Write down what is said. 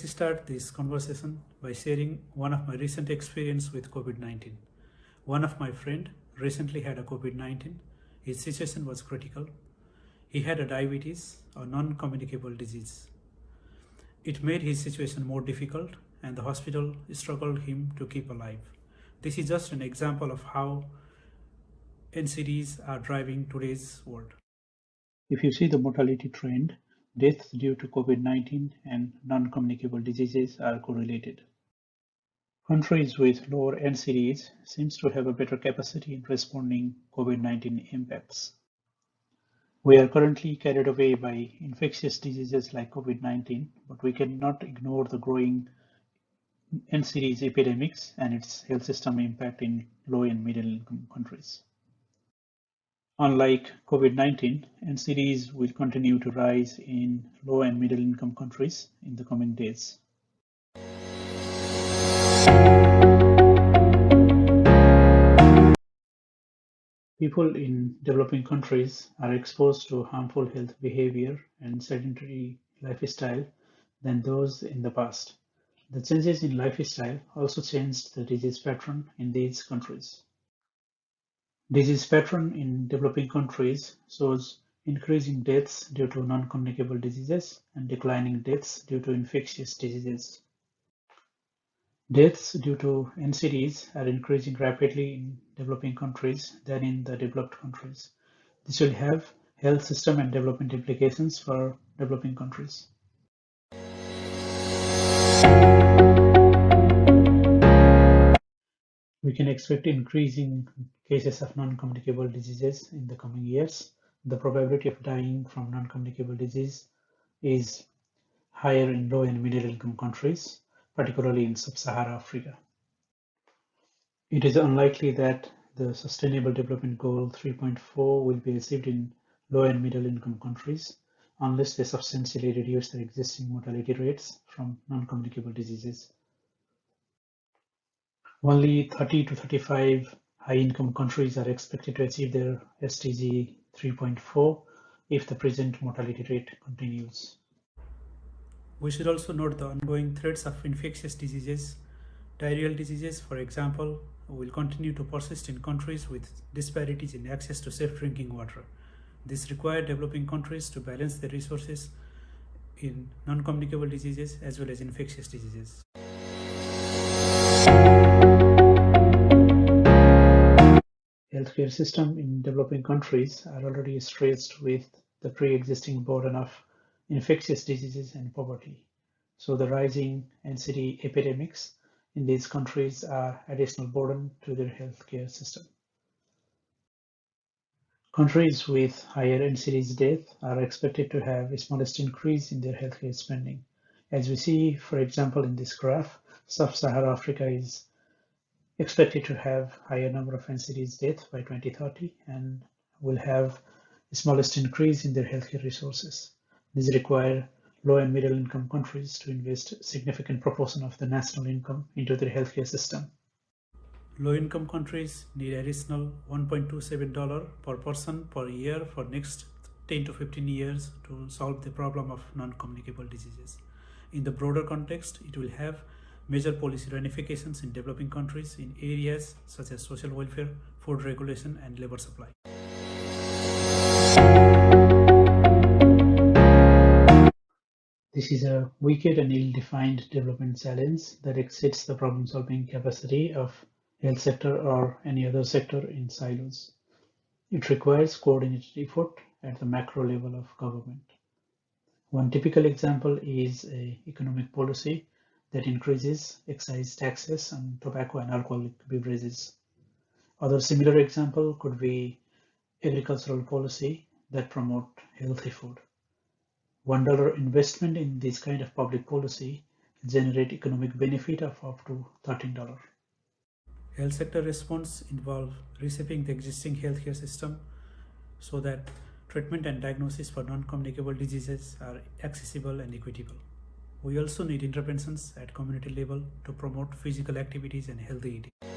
Let's start this conversation by sharing one of my recent experience with COVID-19. One of my friend recently had a COVID-19. His situation was critical. He had a diabetes, a non-communicable disease. It made his situation more difficult and the hospital struggled him to keep alive. This is just an example of how NCDs are driving today's world. If you see the mortality trend, deaths due to COVID-19 and non-communicable diseases are correlated. Countries with lower NCDs seems to have a better capacity in responding COVID-19 impacts. We are currently carried away by infectious diseases like COVID-19, but we cannot ignore the growing NCDs epidemics and its health system impact in low and middle income countries. Unlike COVID-19, NCDs will continue to rise in low and middle income countries in the coming days. People in developing countries are exposed to harmful health behavior and sedentary lifestyle than those in the past. The changes in lifestyle also changed the disease pattern in these countries. Disease pattern in developing countries shows increasing deaths due to non-communicable diseases and declining deaths due to infectious diseases. Deaths due to NCDs are increasing rapidly in developing countries than in the developed countries. This will have health system and development implications for developing countries. We can expect increasing cases of non-communicable diseases in the coming years. The probability of dying from non-communicable disease is higher in low and middle income countries, particularly in sub-Saharan Africa. It is unlikely that the Sustainable Development Goal 3.4 will be achieved in low and middle income countries unless they substantially reduce their existing mortality rates from non-communicable diseases. Only 30 to 35 high-income countries are expected to achieve their SDG 3.4 if the present mortality rate continues. We should also note the ongoing threats of infectious diseases. Diarrheal diseases, for example, will continue to persist in countries with disparities in access to safe drinking water. This requires developing countries to balance their resources in non-communicable diseases as well as infectious diseases. Healthcare system in developing countries are already stressed with the pre-existing burden of infectious diseases and poverty. So the rising NCD epidemics in these countries are additional burden to their healthcare system. Countries with higher NCDs death are expected to have the smallest increase in their healthcare spending. As we see, for example, in this graph, Sub-Saharan Africa is expected to have higher number of NCDs death by 2030 and will have the smallest increase in their healthcare resources. These require low and middle income countries to invest a significant proportion of the national income into their healthcare system. Low income countries need additional $1.27 per person per year for next 10 to 15 years to solve the problem of non-communicable diseases. In the broader context, it will have major policy ramifications in developing countries in areas such as social welfare, food regulation, and labor supply. This is a wicked and ill-defined development challenge that exceeds the problem-solving capacity of health sector or any other sector in silos. It requires coordinated effort at the macro level of government. One typical example is an economic policy that increases excise taxes on tobacco and alcoholic beverages. Other similar example could be agricultural policy that promote healthy food. $1 investment in this kind of public policy generate economic benefit of up to $13. Health sector response involve reshaping the existing healthcare system so that treatment and diagnosis for non-communicable diseases are accessible and equitable. We also need interventions at community level to promote physical activities and healthy eating.